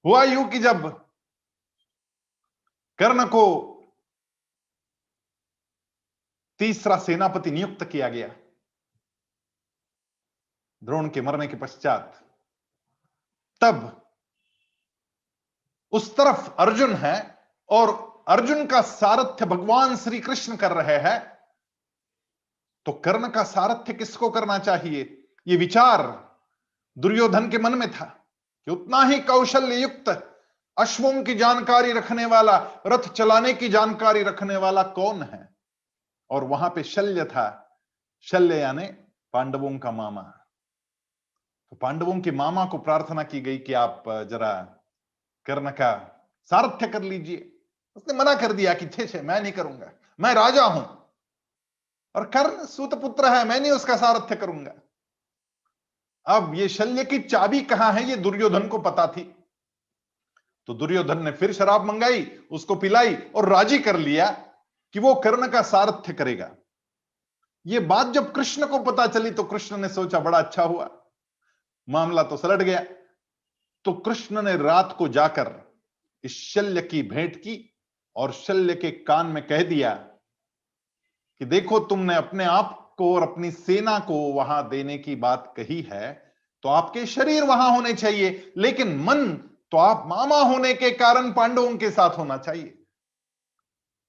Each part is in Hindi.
हुआ यूं कि जब कर्ण को तीसरा सेनापति नियुक्त किया गया द्रोण के मरने के पश्चात, तब उस तरफ अर्जुन है और अर्जुन का सारथ्य भगवान श्री कृष्ण कर रहे हैं, तो कर्ण का सारथ्य किसको करना चाहिए? यह विचार दुर्योधन के मन में था कि उतना ही कौशल्य युक्त अश्वों की जानकारी रखने वाला, रथ चलाने की जानकारी रखने वाला कौन है? और वहां पे शल्य था। शल्य यानी पांडवों का मामा। तो पांडवों के मामा को प्रार्थना की गई कि आप जरा कर्ण का सारथ्य कर लीजिए। उसने मना कर दिया कि छे छे मैं नहीं करूंगा, मैं राजा हूं और कर्ण सूत पुत्र है, मैं नहीं उसका सारथ्य करूंगा। अब ये शल्य की चाबी कहां है ये दुर्योधन को पता थी। तो दुर्योधन ने फिर शराब मंगाई, उसको पिलाई और राजी कर लिया कि वो कर्ण का सारथ्य करेगा। ये बात जब कृष्ण को पता चली तो कृष्ण ने सोचा बड़ा अच्छा हुआ, मामला तो सलट गया। तो कृष्ण ने रात को जाकर इस शल्य की भेंट की और शल्य के कान में कह दिया कि देखो, तुमने अपने आप को और अपनी सेना को वहां देने की बात कही है, तो आपके शरीर वहां होने चाहिए, लेकिन मन तो आप मामा होने के कारण पांडवों के साथ होना चाहिए।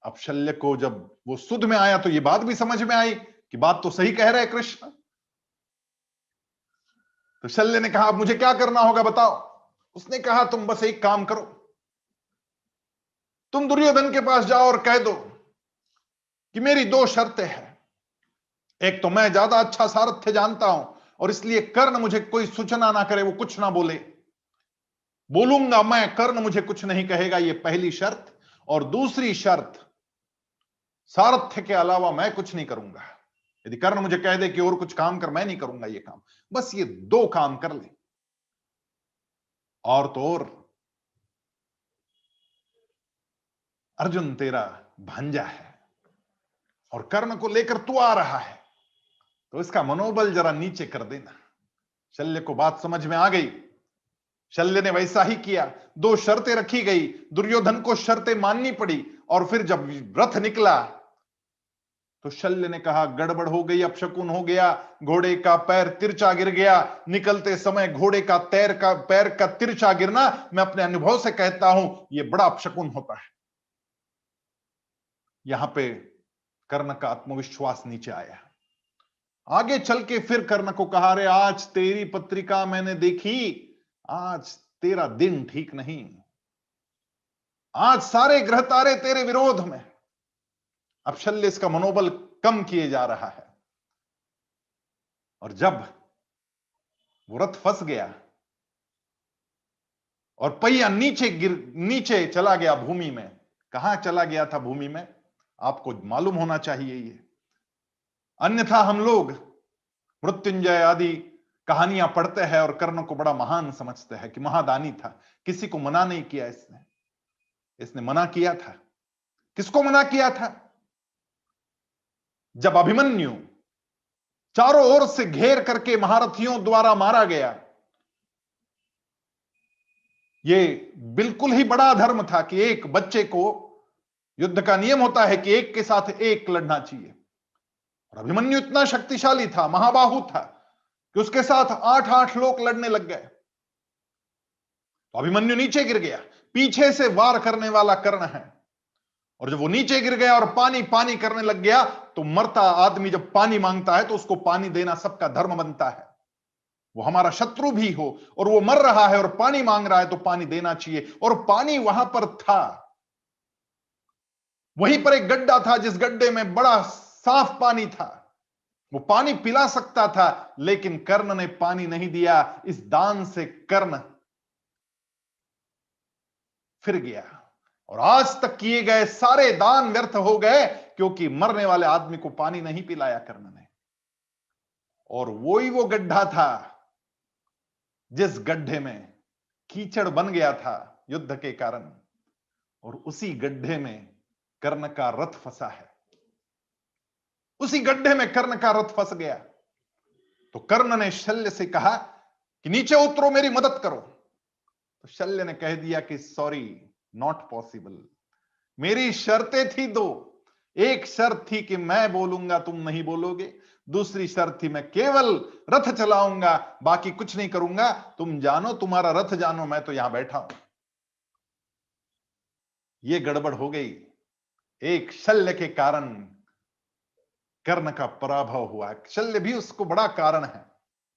अब शल्य को जब वो सुध में आया तो ये बात भी समझ में आई कि बात तो सही कह रहे हैं कृष्ण। तो शल्य ने कहा अब मुझे क्या करना होगा बताओ। उसने कहा तुम बस एक काम करो, तुम दुर्योधन के पास जाओ और कह दो कि मेरी दो शर्तें हैं। एक तो मैं ज्यादा अच्छा सारथ्य जानता हूं और इसलिए कर्ण मुझे कोई सूचना ना करे, वो कुछ ना बोले। बोलूंगा मैं, कर्ण मुझे कुछ नहीं कहेगा, ये पहली शर्त। और दूसरी शर्त, सारथ्य के अलावा मैं कुछ नहीं करूंगा। यदि कर्ण मुझे कह दे कि और कुछ काम कर, मैं नहीं करूंगा ये काम। बस ये दो काम कर ले। और तो और अर्जुन तेरा भांजा है और कर्ण को लेकर तू आ रहा है, तो इसका मनोबल जरा नीचे कर देना। शल्य को बात समझ में आ गई। शल्य ने वैसा ही किया। दो शर्तें रखी गई, दुर्योधन को शर्तें माननी पड़ी। और फिर जब रथ निकला तो शल्य ने कहा गड़बड़ हो गई, अपशकुन हो गया, घोड़े का पैर तिरछा गिर गया। निकलते समय घोड़े का पैर का तिरछा गिरना, मैं अपने अनुभव से कहता हूं, यह बड़ा अपशकुन होता है। यहां पे कर्ण का आत्मविश्वास नीचे आया। आगे चल के फिर कर्ण को कहा रे आज तेरी पत्रिका मैंने देखी, आज तेरा दिन ठीक नहीं, आज सारे ग्रह तारे तेरे विरोध में। अब शल्य इसका मनोबल कम किए जा रहा है। और जब वो रथ फंस गया और पहिया नीचे चला गया भूमि में। कहां चला गया था भूमि में, आपको मालूम होना चाहिए ये, अन्यथा हम लोग मृत्युंजय आदि कहानियां पढ़ते हैं और कर्ण को बड़ा महान समझते हैं कि महादानी था। किसी को मना नहीं किया इसने, इसने मना किया था। किसको मना किया था? जब अभिमन्यु चारों ओर से घेर करके महारथियों द्वारा मारा गया, यह बिल्कुल ही बड़ा धर्म था कि एक बच्चे को, युद्ध का नियम होता है कि एक के साथ एक लड़ना चाहिए, और अभिमन्यु इतना शक्तिशाली था, महाबाहु था कि उसके साथ 8-8 लोग लड़ने लग गए। तो अभिमन्यु नीचे गिर गया। पीछे से वार करने वाला कर्ण है, और जब वो नीचे गिर गया और पानी पानी करने लग गया, तो मरता आदमी जब पानी मांगता है तो उसको पानी देना सबका धर्म बनता है। वो हमारा शत्रु भी हो और वो मर रहा है और पानी मांग रहा है तो पानी देना चाहिए। और पानी वहां पर था, वहीं पर एक गड्ढा था जिस गड्ढे में बड़ा साफ पानी था। वो पानी पिला सकता था, लेकिन कर्ण ने पानी नहीं दिया। इस दान से कर्ण फिर गया और आज तक किए गए सारे दान व्यर्थ हो गए, क्योंकि मरने वाले आदमी को पानी नहीं पिलाया कर्ण ने। और वो ही वो गड्ढा था जिस गड्ढे में कीचड़ बन गया था युद्ध के कारण, और उसी गड्ढे में कर्ण का रथ फंसा है। उसी गड्ढे में कर्ण का रथ फंस गया। तो कर्ण ने शल्य से कहा कि नीचे उतरो, मेरी मदद करो। तो शल्य ने कह दिया कि सॉरी, नॉट पॉसिबल। मेरी शर्तें थी दो, एक शर्त थी कि मैं बोलूंगा तुम नहीं बोलोगे, दूसरी शर्त थी मैं केवल रथ चलाऊंगा, बाकी कुछ नहीं करूंगा, तुम जानो, तुम्हारा रथ जानो, मैं तो यहां बैठा हूं। ये गड़बड़ हो गई, एक शल्य के कारण कर्ण का पराभव हुआ। शल्य भी उसको बड़ा कारण है।